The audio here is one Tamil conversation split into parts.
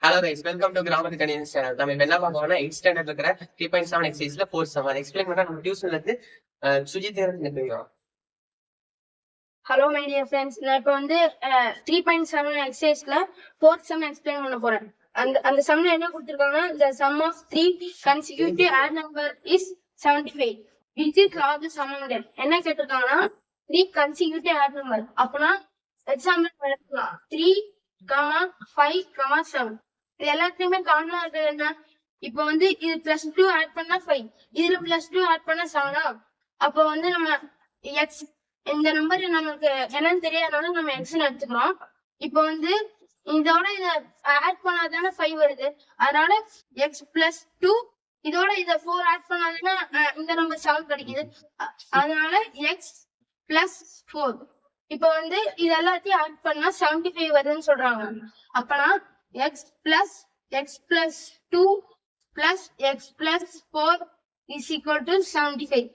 Hello guys, welcome to grammar கணிதம் சேனல். நம்ம இப்ப என்ன பார்க்கறோம்னா 8th ஸ்டாண்டர்ட் இருக்கிற 3.7 எக்ஸசைஸ்ல 4 சம் அதை எக்ஸ்பிளைன் பண்ணா நம்ம டியூஷன்ல இருந்து சுஜித் தெரியும். ஹலோ மை டியர் ஃப்ரெண்ட்ஸ், நான் இப்போ வந்து 3.7 எக்ஸசைஸ்ல 4th சம் எக்ஸ்பிளைன் பண்ண போறேன். அந்த சம்ல என்ன கொடுத்திருக்காங்கன்னா, the sum of 3 consecutive odd number is 75 which is largest among them. என்ன கேட்டிருக்காங்கன்னா 3 consecutive odd number. அப்பனா எக்ஸாம்பிள் எடுக்கலாம் 3, 5, 7. இது எல்லாத்தையுமே காமனா இருக்கிறது என்ன? இப்போ வந்து இது +2 ஆட் பண்ணா 5, இதுல +2 ஆட் பண்ணா 7. அப்போ வந்து நம்ம எக்ஸ் இந்த நம்பர் நமக்கு என்னன்னு தெரியாதனால நம்ம எக்ஸ்ன்னு எடுத்துக்கிறோம். இப்போ வந்து இதோட இத ஆட் பண்ணாதானே 5 வருது, அதனால எக்ஸ் +2 இதோட இத 4 ஆட் பண்ணாதானே இந்த நம்பர் 7 கிடைக்குது, அதனால எக்ஸ் +4. இப்போ வந்து இது எல்லாத்தையும் ஆட் பண்ணா 75 வருதுன்னு சொல்றாங்க. அப்பனா x + 2 + x + 4 is equal to 75.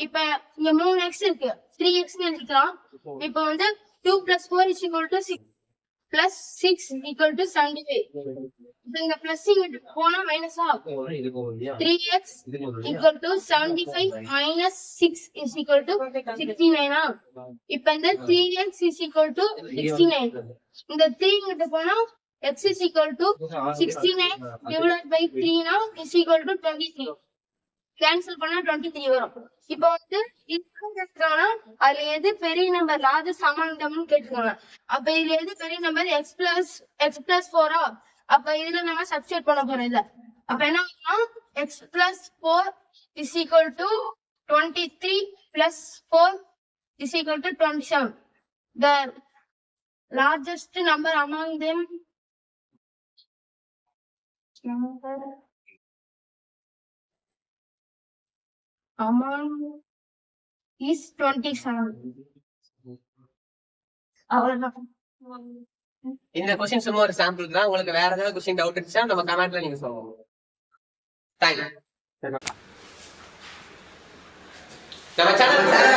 இப்ப இங்க 3x இருக்கு, 3x எழுதிக்கலாம். இப்போ வந்து 2 + 4 is equal to 6 + 6 equal to 75. இப்ப இங்க பிளஸ் இங்க போனா மைனஸ் ஆகும். 3x equal to 75 - 6 is equal to 69. இப்ப இந்த 3x is equal to 69. இந்த 3 இங்க போனா x is equal to 69 divided by 3 now is equal to 23. Cancel பண்ணா 23 வரும். இப்போ வந்து கேட்கறாங்கன்னா அதுல எது பெரிய நம்பர் லார்ஜஸ்ட் அமௌங் தெம்னு கேட்கறாங்க. அப்ப இதுல எது பெரிய நம்பர் x + 4. அப்ப இதுல நம்ம சப்ஸ்டிட்யூட் பண்ண போறோம். இத அப்ப என்ன ஆகும்னா x + 4 is equal to 23 + 4 is equal to 27. The largest number among them is 27. அவ்வளவுதான். இந்த क्वेश्चन சும்மா ஒரு சாம்பிள் தான். உங்களுக்கு வேற ஏதாவது क्वेश्चन டவுட் இருந்துச்சா நம்ம கமெண்ட்ல நீங்க சொல்லுங்க. தேங்க்ஸ். நம்ம சேனல்